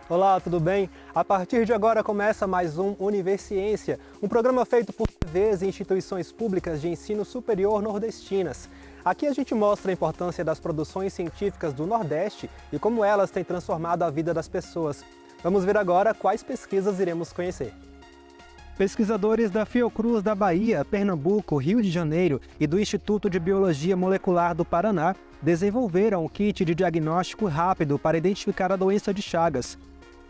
Olá, tudo bem? A partir de agora começa mais um Universiência, um programa feito por TVs e instituições públicas de ensino superior nordestinas. Aqui a gente mostra a importância das produções científicas do Nordeste e como elas têm transformado a vida das pessoas. Vamos ver agora quais pesquisas iremos conhecer. Pesquisadores da Fiocruz da Bahia, Pernambuco, Rio de Janeiro e do Instituto de Biologia Molecular do Paraná desenvolveram um kit de diagnóstico rápido para identificar a doença de Chagas.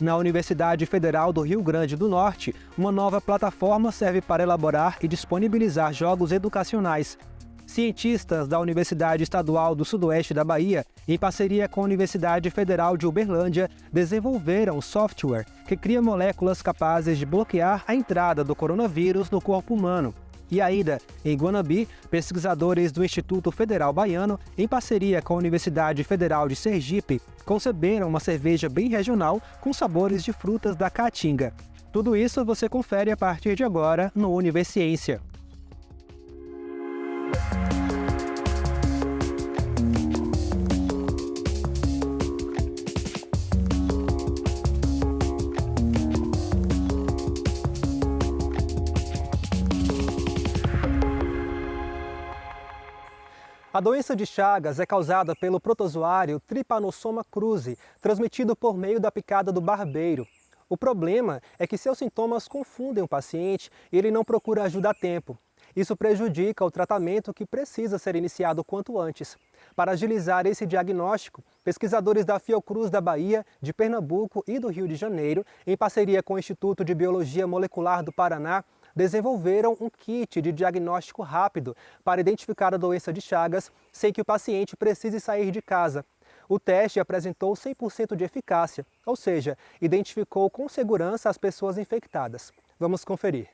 Na Universidade Federal do Rio Grande do Norte, uma nova plataforma serve para elaborar e disponibilizar jogos educacionais. Cientistas da Universidade Estadual do Sudoeste da Bahia, em parceria com a Universidade Federal de Uberlândia, desenvolveram um software que cria moléculas capazes de bloquear a entrada do coronavírus no corpo humano. E ainda, em Guanabi, pesquisadores do Instituto Federal Baiano, em parceria com a Universidade Federal de Sergipe, conceberam uma cerveja bem regional com sabores de frutas da caatinga. Tudo isso você confere a partir de agora no Universiência. A doença de Chagas é causada pelo protozoário Trypanosoma cruzi, transmitido por meio da picada do barbeiro. O problema é que seus sintomas confundem o paciente e ele não procura ajuda a tempo. Isso prejudica o tratamento que precisa ser iniciado quanto antes. Para agilizar esse diagnóstico, pesquisadores da Fiocruz da Bahia, de Pernambuco e do Rio de Janeiro, em parceria com o Instituto de Biologia Molecular do Paraná, desenvolveram um kit de diagnóstico rápido para identificar a doença de Chagas sem que o paciente precise sair de casa. O teste apresentou 100% de eficácia, ou seja, identificou com segurança as pessoas infectadas. Vamos conferir.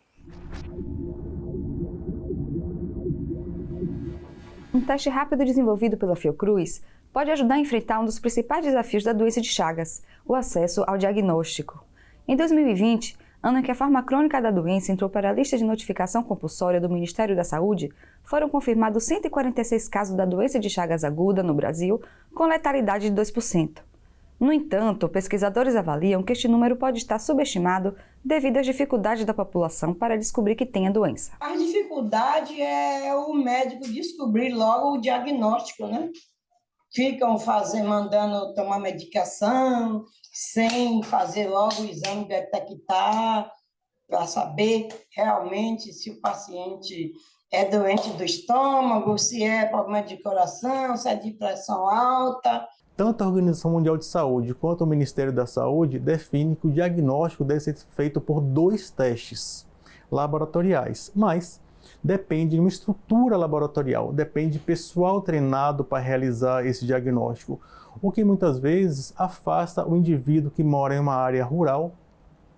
Um teste rápido desenvolvido pela Fiocruz pode ajudar a enfrentar um dos principais desafios da doença de Chagas, o acesso ao diagnóstico. Em 2020, ano em que a forma crônica da doença entrou para a lista de notificação compulsória do Ministério da Saúde, foram confirmados 146 casos da doença de Chagas aguda no Brasil, com letalidade de 2%. No entanto, pesquisadores avaliam que este número pode estar subestimado devido às dificuldades da população para descobrir que tem a doença. A dificuldade é o médico descobrir logo o diagnóstico, né? Ficam mandando tomar medicação, sem fazer logo o exame, detectar, para saber realmente se o paciente é doente do estômago, se é problema de coração, se é de pressão alta. Tanto a Organização Mundial de Saúde quanto o Ministério da Saúde definem que o diagnóstico deve ser feito por 2 testes laboratoriais, mas depende de uma estrutura laboratorial, depende de pessoal treinado para realizar esse diagnóstico, o que muitas vezes afasta o indivíduo que mora em uma área rural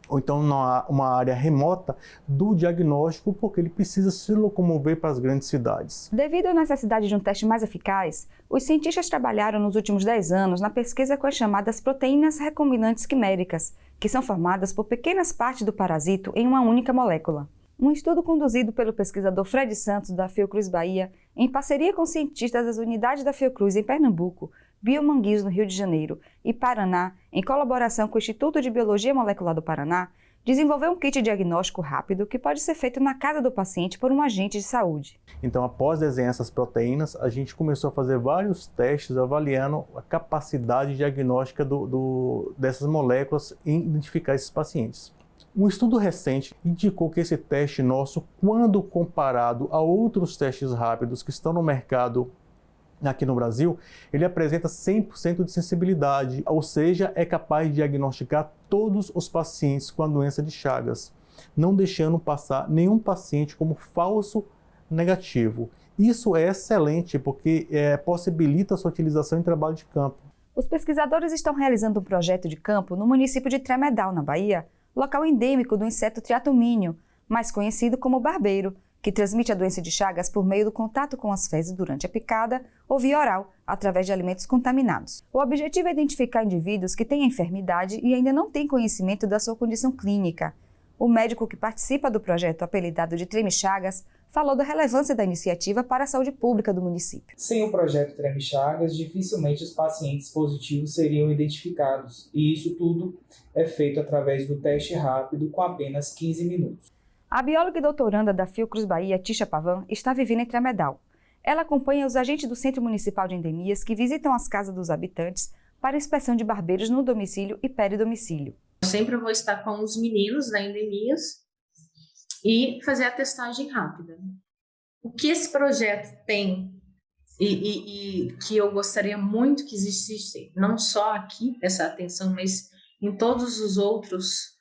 ou então uma área remota do diagnóstico, porque ele precisa se locomover para as grandes cidades. Devido à necessidade de um teste mais eficaz, os cientistas trabalharam nos últimos 10 anos na pesquisa com as chamadas proteínas recombinantes quiméricas, que são formadas por pequenas partes do parasito em uma única molécula. Um estudo conduzido pelo pesquisador Fred Santos, da Fiocruz Bahia, em parceria com cientistas das unidades da Fiocruz em Pernambuco, Biomanguinhos, no Rio de Janeiro, e Paraná, em colaboração com o Instituto de Biologia Molecular do Paraná, desenvolveu um kit diagnóstico rápido que pode ser feito na casa do paciente por um agente de saúde. Então, após desenhar essas proteínas, a gente começou a fazer vários testes avaliando a capacidade diagnóstica dessas moléculas em identificar esses pacientes. Um estudo recente indicou que esse teste nosso, quando comparado a outros testes rápidos que estão no mercado aqui no Brasil, ele apresenta 100% de sensibilidade, ou seja, é capaz de diagnosticar todos os pacientes com a doença de Chagas, não deixando passar nenhum paciente como falso negativo. Isso é excelente porque possibilita a sua utilização em trabalho de campo. Os pesquisadores estão realizando um projeto de campo no município de Tremedal, na Bahia, local endêmico do inseto triatomínio, mais conhecido como barbeiro, que transmite a doença de Chagas por meio do contato com as fezes durante a picada ou via oral, através de alimentos contaminados. O objetivo é identificar indivíduos que têm a enfermidade e ainda não têm conhecimento da sua condição clínica. O médico que participa do projeto apelidado de Treme Chagas falou da relevância da iniciativa para a saúde pública do município. Sem o projeto Treme Chagas, dificilmente os pacientes positivos seriam identificados, e isso tudo é feito através do teste rápido com apenas 15 minutos. A bióloga e doutoranda da Fiocruz Bahia, Tisha Pavan, está vivendo em Tremedal. Ela acompanha os agentes do Centro Municipal de Endemias que visitam as casas dos habitantes para inspeção de barbeiros no domicílio e peridomicílio. Eu sempre vou estar com os meninos da Endemias e fazer a testagem rápida. O que esse projeto tem e que eu gostaria muito que existisse, não só aqui, essa atenção, mas em todos os outros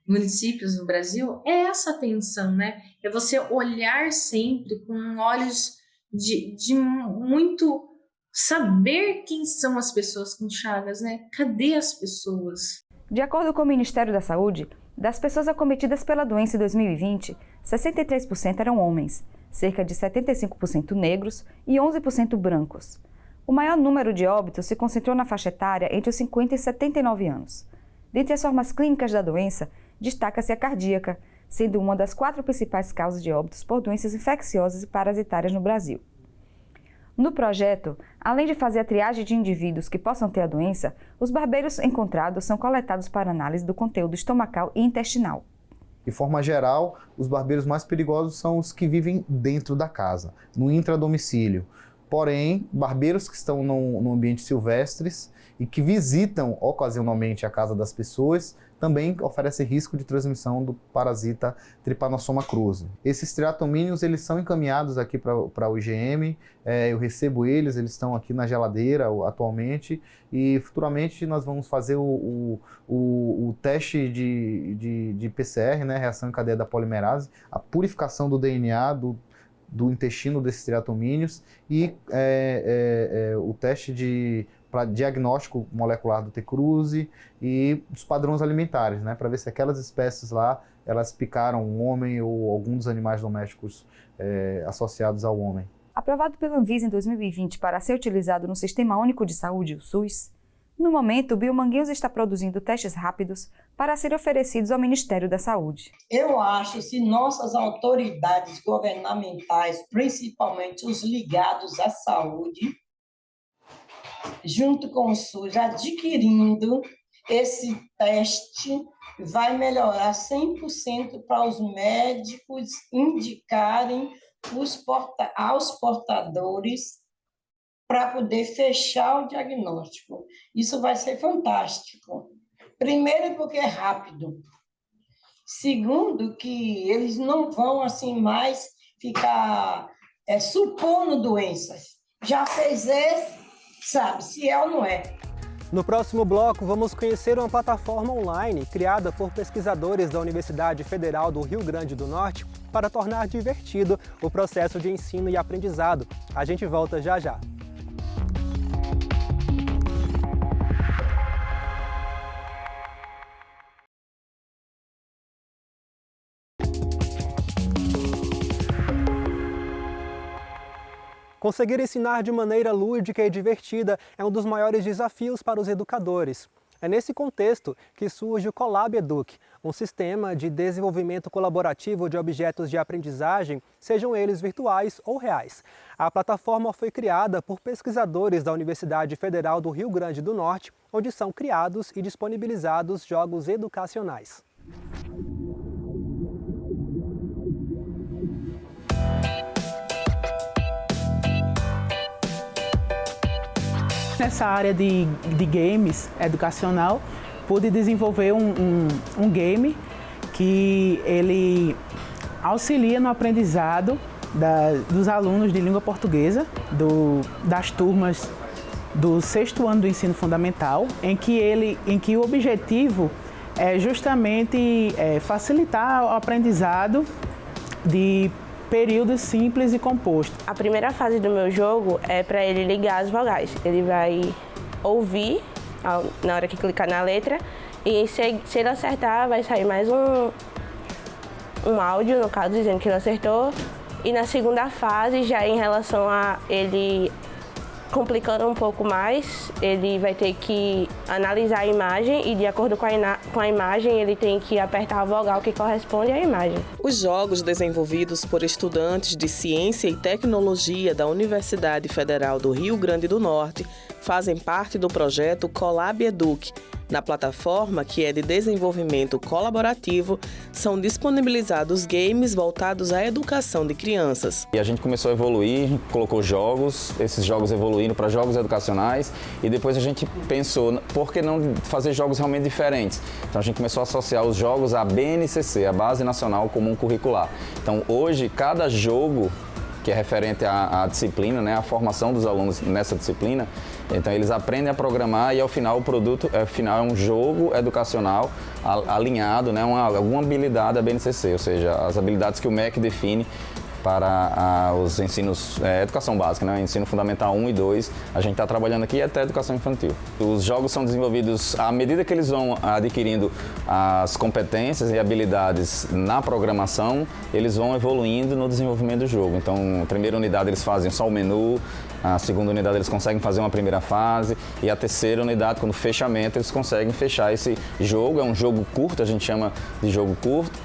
municípios do Brasil, é essa atenção, né? É você olhar sempre com olhos de muito saber quem são as pessoas com Chagas, né? Cadê as pessoas? De acordo com o Ministério da Saúde, das pessoas acometidas pela doença em 2020, 63% eram homens, cerca de 75% negros e 11% brancos. O maior número de óbitos se concentrou na faixa etária entre os 50 e 79 anos. Dentre as formas clínicas da doença, destaca-se a cardíaca, sendo uma das 4 principais causas de óbitos por doenças infecciosas e parasitárias no Brasil. No projeto, além de fazer a triagem de indivíduos que possam ter a doença, os barbeiros encontrados são coletados para análise do conteúdo estomacal e intestinal. De forma geral, os barbeiros mais perigosos são os que vivem dentro da casa, no intradomicílio. Porém, barbeiros que estão no ambiente silvestres e que visitam ocasionalmente a casa das pessoas também oferecem risco de transmissão do parasita Trypanosoma cruzi. Esses triatomínios, eles são encaminhados aqui para o IgM, eu recebo eles estão aqui na geladeira atualmente e futuramente nós vamos fazer o teste de PCR, né, reação em cadeia da polimerase, a purificação do DNA do intestino desses triatomínios e o teste para diagnóstico molecular do T. cruzi e dos padrões alimentares, né, para ver se aquelas espécies lá, elas picaram um homem ou algum dos animais domésticos associados ao homem. Aprovado pela Anvisa em 2020 para ser utilizado no Sistema Único de Saúde, o SUS, no momento o Biomanguinhos está produzindo testes rápidos para serem oferecidos ao Ministério da Saúde. Eu acho que se nossas autoridades governamentais, principalmente os ligados à saúde, junto com o SUS, adquirindo esse teste, vai melhorar 100% para os médicos indicarem aos portadores para poder fechar o diagnóstico. Isso vai ser fantástico. Primeiro, porque é rápido. Segundo, que eles não vão assim mais ficar supondo doenças. Já fez esse, sabe se é ou não é. No próximo bloco, vamos conhecer uma plataforma online criada por pesquisadores da Universidade Federal do Rio Grande do Norte para tornar divertido o processo de ensino e aprendizado. A gente volta já já. Conseguir ensinar de maneira lúdica e divertida é um dos maiores desafios para os educadores. É nesse contexto que surge o Colab Educ, um sistema de desenvolvimento colaborativo de objetos de aprendizagem, sejam eles virtuais ou reais. A plataforma foi criada por pesquisadores da Universidade Federal do Rio Grande do Norte, onde são criados e disponibilizados jogos educacionais. Nessa área de games educacional, pude desenvolver um game que ele auxilia no aprendizado dos alunos de língua portuguesa, das turmas do 6º ano do ensino fundamental, em que o objetivo é justamente facilitar o aprendizado de períodos simples e compostos. A primeira fase do meu jogo é para ele ligar as vogais. Ele vai ouvir na hora que clicar na letra e se ele acertar vai sair mais um áudio, no caso, dizendo que ele acertou. E na segunda fase, já em relação a ele complicando um pouco mais, ele vai ter que analisar a imagem e, de acordo com a imagem, ele tem que apertar a vogal que corresponde à imagem. Os jogos desenvolvidos por estudantes de Ciência e Tecnologia da Universidade Federal do Rio Grande do Norte fazem parte do projeto Colab Educ. Na plataforma, que é de desenvolvimento colaborativo, são disponibilizados games voltados à educação de crianças. E a gente começou a evoluir, colocou jogos, esses jogos evoluindo para jogos educacionais e depois a gente pensou, por que não fazer jogos realmente diferentes? Então a gente começou a associar os jogos à BNCC, a Base Nacional Comum Curricular. Então hoje, cada jogo que é referente à disciplina, né, a formação dos alunos nessa disciplina. Então eles aprendem a programar e ao final o produto é um jogo educacional alinhado, né, alguma habilidade da BNCC, ou seja, as habilidades que o MEC define para os ensinos, educação básica, né? Ensino fundamental 1 e 2, a gente está trabalhando aqui até educação infantil. Os jogos são desenvolvidos à medida que eles vão adquirindo as competências e habilidades na programação, eles vão evoluindo no desenvolvimento do jogo. Então, a primeira unidade eles fazem só o menu, a segunda unidade eles conseguem fazer uma primeira fase e a terceira unidade, quando fechamento, eles conseguem fechar esse jogo. É um jogo curto, a gente chama de jogo curto,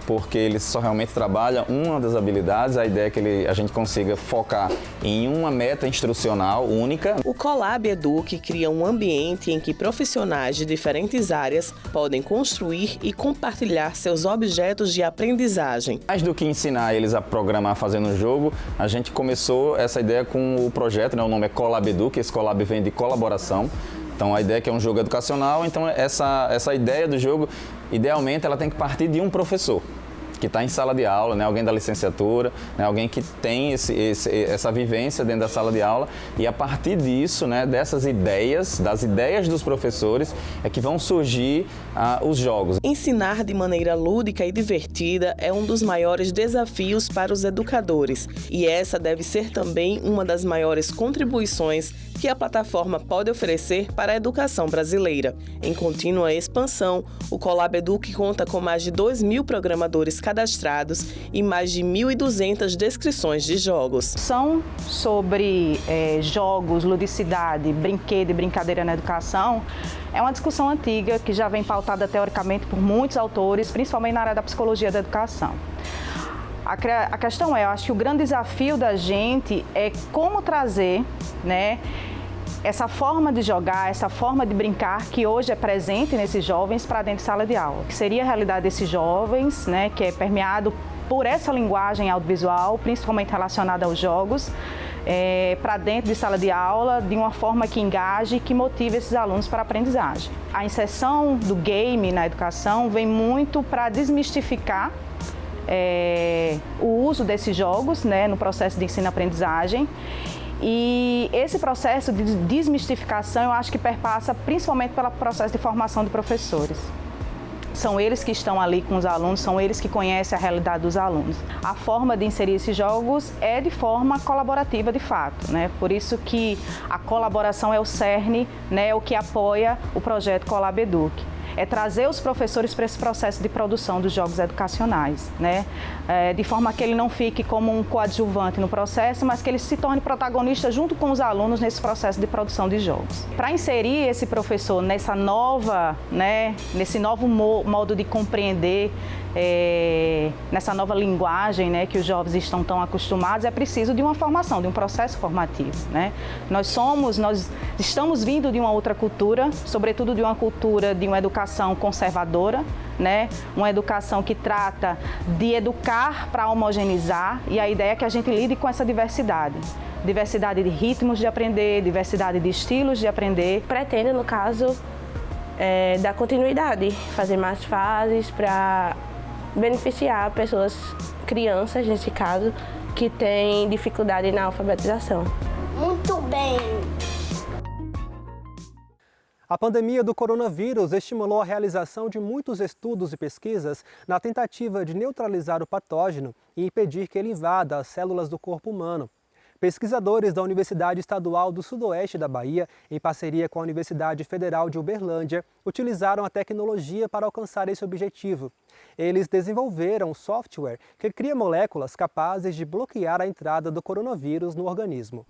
porque ele só realmente trabalha uma das habilidades. A ideia é que a gente consiga focar em uma meta instrucional única. O Colab Educ cria um ambiente em que profissionais de diferentes áreas podem construir e compartilhar seus objetos de aprendizagem. Mais do que ensinar eles a programar fazendo um jogo, a gente começou essa ideia com o projeto, né? O nome é Colab Educ, esse Colab vem de colaboração. Então a ideia é que é um jogo educacional, então essa ideia do jogo, idealmente, ela tem que partir de um professor que está em sala de aula, né? Alguém da licenciatura, né? Alguém que tem essa vivência dentro da sala de aula e a partir disso, né? Dessas ideias, das ideias dos professores, é que vão surgir os jogos. Ensinar de maneira lúdica e divertida é um dos maiores desafios para os educadores e essa deve ser também uma das maiores contribuições que a plataforma pode oferecer para a educação brasileira. Em contínua expansão, o Colab Educ conta com mais de 2.000 programadores cadastrados e mais de 1.200 descrições de jogos. São sobre jogos, ludicidade, brinquedo e brincadeira na educação. É uma discussão antiga que já vem pautada teoricamente por muitos autores, principalmente na área da psicologia da educação. A questão eu acho que o grande desafio da gente é como trazer, né, essa forma de jogar, essa forma de brincar que hoje é presente nesses jovens para dentro de sala de aula. Que seria a realidade desses jovens, né, que é permeado por essa linguagem audiovisual, principalmente relacionada aos jogos, para dentro de sala de aula, de uma forma que engaje e que motive esses alunos para a aprendizagem. A inserção do game na educação vem muito para desmistificar o uso desses jogos, né, no processo de ensino-aprendizagem. E esse processo de desmistificação, eu acho que perpassa principalmente pelo processo de formação de professores. São eles que estão ali com os alunos, são eles que conhecem a realidade dos alunos. A forma de inserir esses jogos é de forma colaborativa, de fato, né? Por isso que a colaboração é o cerne, né, é o que apoia o projeto Colab Educ. É trazer os professores para esse processo de produção dos jogos educacionais, né? De forma que ele não fique como um coadjuvante no processo, mas que ele se torne protagonista junto com os alunos nesse processo de produção de jogos. Para inserir esse professor nessa nova, né, nesse novo modo de compreender, nessa nova linguagem, né, que os jovens estão tão acostumados, é preciso de uma formação, de um processo formativo, né? Nós estamos vindo de uma outra cultura, sobretudo de uma cultura de uma educação conservadora, né? Uma educação que trata de educar para homogeneizar, e a ideia é que a gente lide com essa diversidade. Diversidade de ritmos de aprender, diversidade de estilos de aprender. Pretendo, no caso, dar continuidade, fazer mais fases para beneficiar pessoas, crianças nesse caso, que têm dificuldade na alfabetização. Muito bem! A pandemia do coronavírus estimulou a realização de muitos estudos e pesquisas na tentativa de neutralizar o patógeno e impedir que ele invada as células do corpo humano. Pesquisadores da Universidade Estadual do Sudoeste da Bahia, em parceria com a Universidade Federal de Uberlândia, utilizaram a tecnologia para alcançar esse objetivo. Eles desenvolveram um software que cria moléculas capazes de bloquear a entrada do coronavírus no organismo.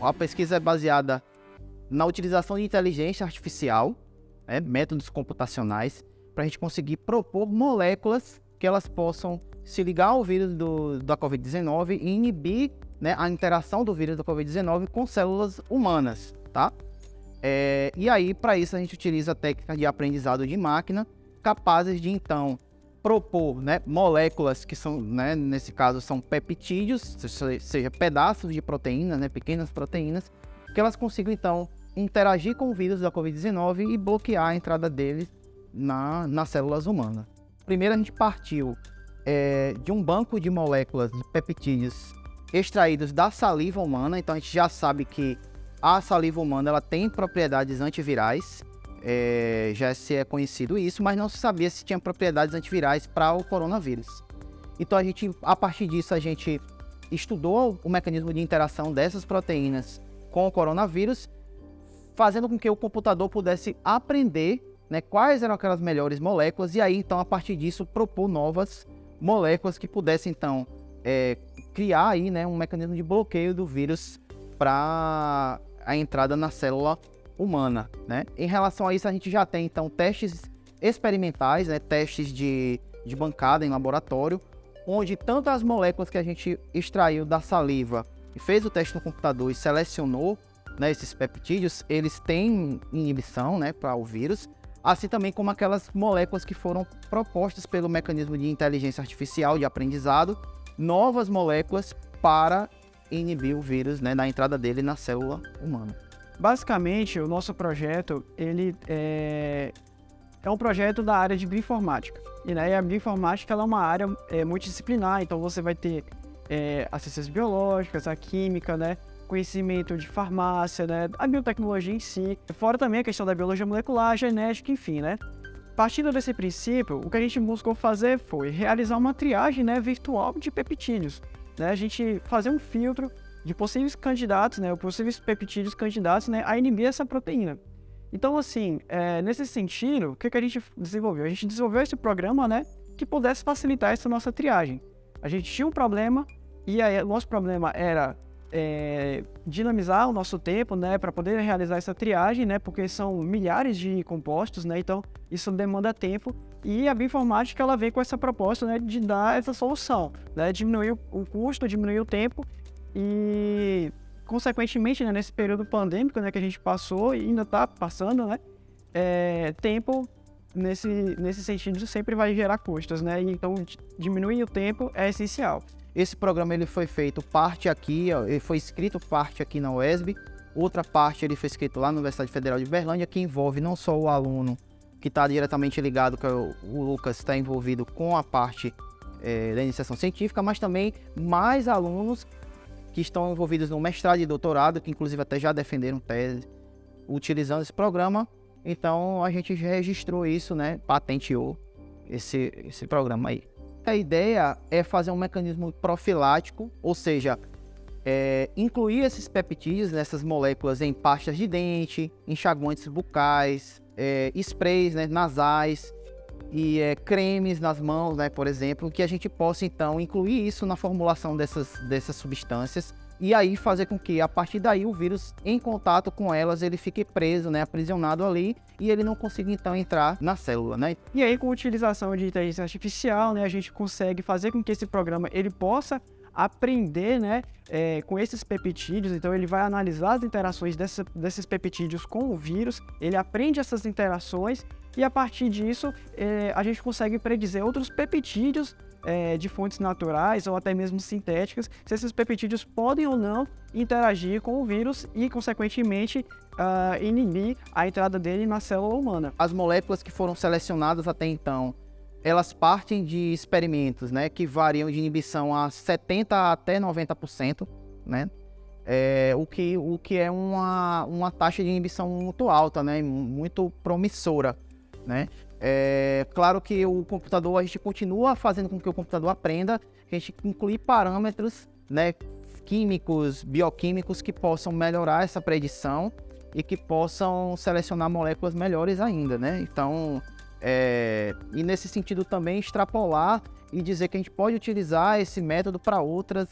A pesquisa é baseada na utilização de inteligência artificial, métodos computacionais, para a gente conseguir propor moléculas que elas possam se ligar ao vírus da Covid-19 e inibir, né, a interação do vírus da Covid-19 com células humanas, tá? E aí, para isso, a gente utiliza técnicas de aprendizado de máquina, capazes de, então, propor, né, moléculas que são, né, nesse caso, são peptídeos, seja pedaços de proteínas, né, pequenas proteínas, que elas consigam, então, interagir com o vírus da Covid-19 e bloquear a entrada deles nas células humanas. Primeiro, a gente partiu de um banco de moléculas de peptídeos extraídos da saliva humana. Então, a gente já sabe que a saliva humana ela tem propriedades antivirais, já se é conhecido isso, mas não se sabia se tinha propriedades antivirais para o coronavírus. Então, a partir disso, a gente estudou o mecanismo de interação dessas proteínas com o coronavírus, fazendo com que o computador pudesse aprender, né, quais eram aquelas melhores moléculas, e aí, então, a partir disso, propor novas moléculas que pudessem, então, criar aí, né, um mecanismo de bloqueio do vírus para a entrada na célula humana, né? Em relação a isso, a gente já tem, então, testes experimentais, né, testes de bancada em laboratório, onde tanto as moléculas que a gente extraiu da saliva e fez o teste no computador e selecionou, né, esses peptídeos, eles têm inibição, né, para o vírus, assim também como aquelas moléculas que foram propostas pelo mecanismo de inteligência artificial de aprendizado, novas moléculas para inibir o vírus, né, na entrada dele na célula humana. Basicamente, o nosso projeto ele é um projeto da área de bioinformática. E, né, a bioinformática ela é uma área multidisciplinar, então você vai ter as ciências biológicas, a química, né, conhecimento de farmácia, né, a biotecnologia em si, fora também a questão da biologia molecular, genética, enfim, né. Partindo desse princípio, o que a gente buscou fazer foi realizar uma triagem, né, virtual de peptídeos, né, a gente fazer um filtro de possíveis candidatos, né, possíveis peptídeos candidatos, né, a inibir essa proteína. Então, assim, nesse sentido, o que a gente desenvolveu? A gente desenvolveu esse programa, né, que pudesse facilitar essa nossa triagem. A gente tinha um problema e aí o nosso problema era dinamizar o nosso tempo, né, para poder realizar essa triagem, né, porque são milhares de compostos, né, então isso demanda tempo, e a bioinformática ela vem com essa proposta, né, de dar essa solução, né, diminuir o custo, diminuir o tempo e, consequentemente, né, nesse período pandêmico, né, que a gente passou e ainda está passando, né, tempo nesse sentido sempre vai gerar custos, né, então diminuir o tempo é essencial. Esse programa ele foi feito parte aqui, ele foi escrito parte aqui na UESB, outra parte ele foi escrito lá na Universidade Federal de Berlândia, que envolve não só o aluno que está diretamente ligado, que é o Lucas, está envolvido com a parte da iniciação científica, mas também mais alunos que estão envolvidos no mestrado e doutorado, que inclusive até já defenderam tese utilizando esse programa. Então a gente registrou isso, né, patenteou esse programa aí. A ideia é fazer um mecanismo profilático, ou seja, incluir esses peptídeos, essas moléculas em pastas de dente, enxaguantes bucais, sprays, né, nasais e cremes nas mãos, né, por exemplo, que a gente possa então incluir isso na formulação dessas substâncias e aí fazer com que a partir daí o vírus em contato com elas ele fique preso, né, aprisionado ali e ele não consiga então entrar na célula, né? E aí com a utilização de inteligência artificial, né, a gente consegue fazer com que esse programa ele possa aprender, né, com esses peptídeos. Então ele vai analisar as interações desses peptídeos com o vírus, ele aprende essas interações e a partir disso a gente consegue predizer outros peptídeos de fontes naturais ou até mesmo sintéticas, se esses peptídeos podem ou não interagir com o vírus e, consequentemente, inibir a entrada dele na célula humana. As moléculas que foram selecionadas até então, elas partem de experimentos, né, que variam de inibição a 70% até 90%, né? O que é uma taxa de inibição muito alta, né, muito promissora, né? Claro que o computador, a gente continua fazendo com que o computador aprenda, a gente inclui parâmetros, né, químicos, bioquímicos que possam melhorar essa predição e que possam selecionar moléculas melhores ainda, né? Então, e nesse sentido também extrapolar e dizer que a gente pode utilizar esse método para outras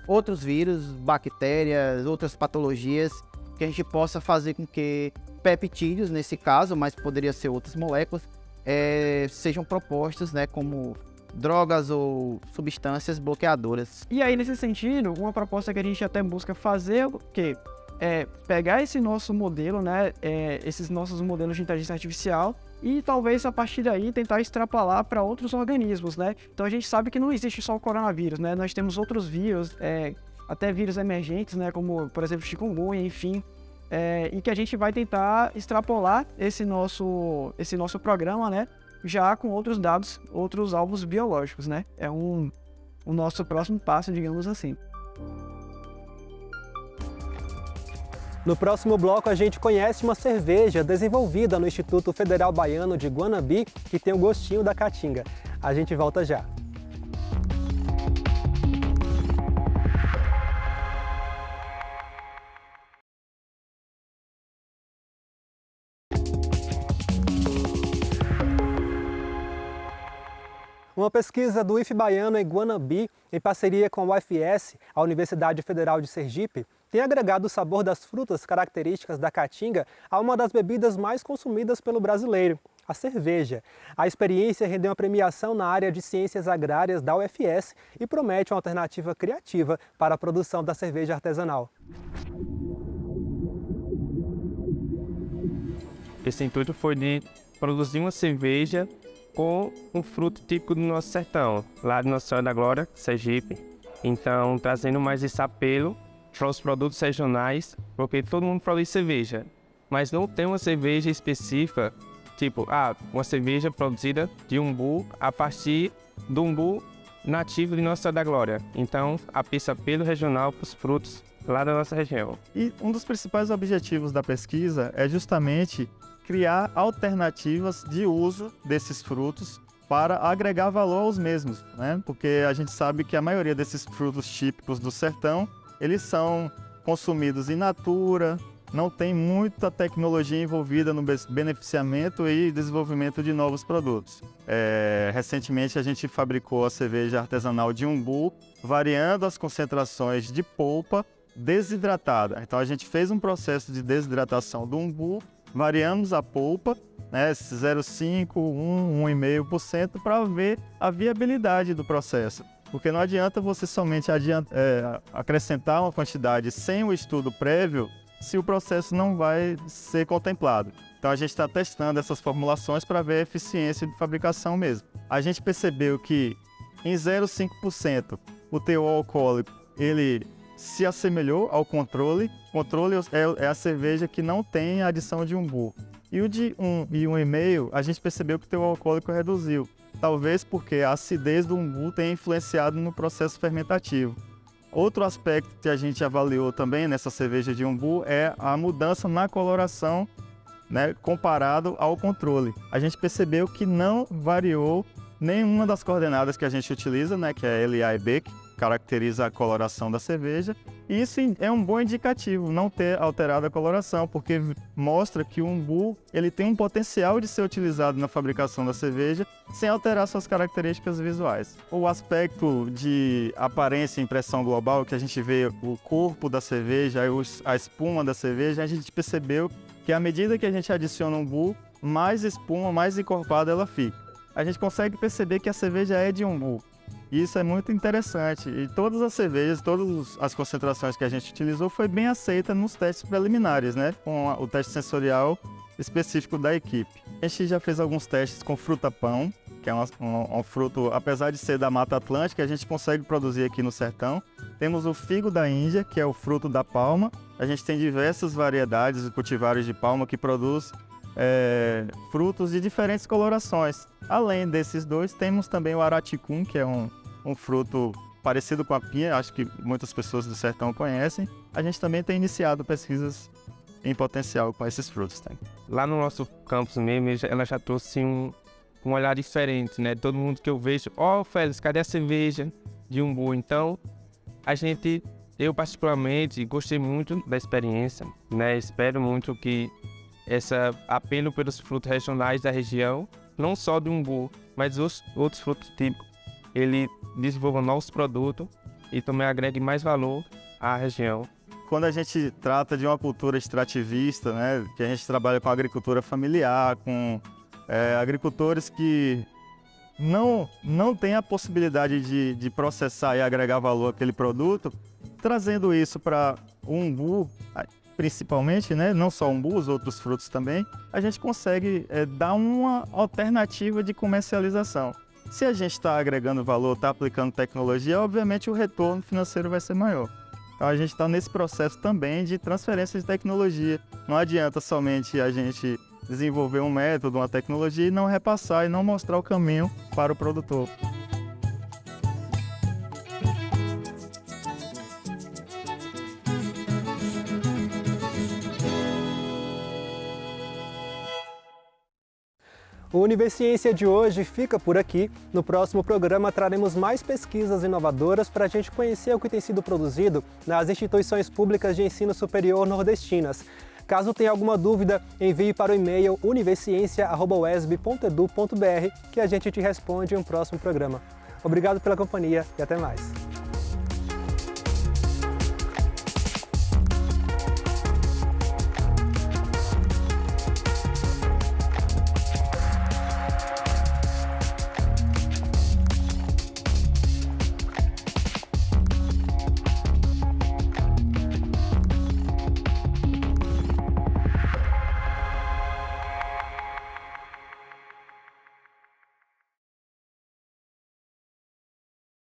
outros vírus, bactérias, outras patologias, que a gente possa fazer com que peptídeos, nesse caso, mas poderia ser outras moléculas, sejam propostas, né, como drogas ou substâncias bloqueadoras. E aí, nesse sentido, uma proposta que a gente até busca fazer o quê? É pegar esse nosso modelo, né, esses nossos modelos de inteligência artificial e talvez a partir daí tentar extrapolar para outros organismos, né? Então a gente sabe que não existe só o coronavírus, né? Nós temos outros vírus, até vírus emergentes, né, como por exemplo chikungunya, enfim, e que a gente vai tentar extrapolar esse nosso programa, né, já com outros dados, outros alvos biológicos, né? É o nosso próximo passo, digamos assim. No próximo bloco, a gente conhece uma cerveja desenvolvida no Instituto Federal Baiano de Guanabi, que tem o gostinho da caatinga. A gente volta já. Uma pesquisa do IF Baiano em Guanabi, em parceria com a UFS, a Universidade Federal de Sergipe, tem agregado o sabor das frutas características da caatinga a uma das bebidas mais consumidas pelo brasileiro, a cerveja. A experiência rendeu uma premiação na área de ciências agrárias da UFS e promete uma alternativa criativa para a produção da cerveja artesanal. Esse intuito foi de produzir uma cerveja com um fruto típico do nosso sertão, lá de Nossa Senhora da Glória, Sergipe. Então, trazendo mais esse apelo para os produtos regionais, porque todo mundo produz cerveja, mas não tem uma cerveja específica, tipo, uma cerveja produzida de umbu a partir do umbu nativo de Nossa Senhora da Glória. Então, esse apelo regional para os frutos lá da nossa região. E um dos principais objetivos da pesquisa é justamente criar alternativas de uso desses frutos para agregar valor aos mesmos, né? Porque a gente sabe que a maioria desses frutos típicos do sertão, eles são consumidos in natura, não tem muita tecnologia envolvida no beneficiamento e desenvolvimento de novos produtos. Recentemente a gente fabricou a cerveja artesanal de umbu, variando as concentrações de polpa desidratada. Então a gente fez um processo de desidratação do umbu, variamos a polpa, né, 0,5%, 1,5%, para ver a viabilidade do processo. Porque não adianta você somente acrescentar uma quantidade sem o estudo prévio se o processo não vai ser contemplado. Então a gente está testando essas formulações para ver a eficiência de fabricação mesmo. A gente percebeu que em 0,5% o teor alcoólico ele se assemelhou ao controle. Controle é a cerveja que não tem adição de umbu. E o de 1 e 1,5, a gente percebeu que o teor alcoólico reduziu. Talvez porque a acidez do umbu tenha influenciado no processo fermentativo. Outro aspecto que a gente avaliou também nessa cerveja de umbu é a mudança na coloração, né, comparado ao controle. A gente percebeu que não variou nenhuma das coordenadas que a gente utiliza, né, que é LA e B, que caracteriza a coloração da cerveja. E isso é um bom indicativo, não ter alterado a coloração, porque mostra que o umbu ele tem um potencial de ser utilizado na fabricação da cerveja sem alterar suas características visuais. O aspecto de aparência e impressão global, que a gente vê o corpo da cerveja, a espuma da cerveja, a gente percebeu que à medida que a gente adiciona umbu, mais espuma, mais encorpada ela fica. A gente consegue perceber que a cerveja é de umbu. Isso é muito interessante e todas as cervejas, todas as concentrações que a gente utilizou foi bem aceita nos testes preliminares, né? Com o teste sensorial específico da equipe. A gente já fez alguns testes com fruta-pão, que é um fruto, apesar de ser da Mata Atlântica, a gente consegue produzir aqui no sertão. Temos o figo da Índia, que é o fruto da palma. A gente tem diversas variedades de cultivares de palma que produz frutos de diferentes colorações. Além desses dois, temos também o araticum, que é um fruto parecido com a pinha, acho que muitas pessoas do sertão conhecem. A gente também tem iniciado pesquisas em potencial com esses frutos. Tá? Lá no nosso campus mesmo, ela já trouxe um olhar diferente, né? Todo mundo que eu vejo, Félix, cadê a cerveja de umbu? Então, eu particularmente gostei muito da experiência, né? Espero muito que esse apelo pelos frutos regionais da região, não só do umbu, mas os outros frutos típicos, ele desenvolva novos produtos e também agregue mais valor à região. Quando a gente trata de uma cultura extrativista, né, que a gente trabalha com agricultura familiar, com agricultores que não têm a possibilidade de processar e agregar valor àquele produto, trazendo isso para o umbu, principalmente, né, não só o umbu, os outros frutos também, a gente consegue dar uma alternativa de comercialização. Se a gente está agregando valor, está aplicando tecnologia, obviamente o retorno financeiro vai ser maior. Então a gente está nesse processo também de transferência de tecnologia. Não adianta somente a gente desenvolver um método, uma tecnologia e não repassar e não mostrar o caminho para o produtor. O Universiência de hoje fica por aqui. No próximo programa traremos mais pesquisas inovadoras para a gente conhecer o que tem sido produzido nas instituições públicas de ensino superior nordestinas. Caso tenha alguma dúvida, envie para o e-mail universiencia@uesb.edu.br que a gente te responde em um próximo programa. Obrigado pela companhia e até mais.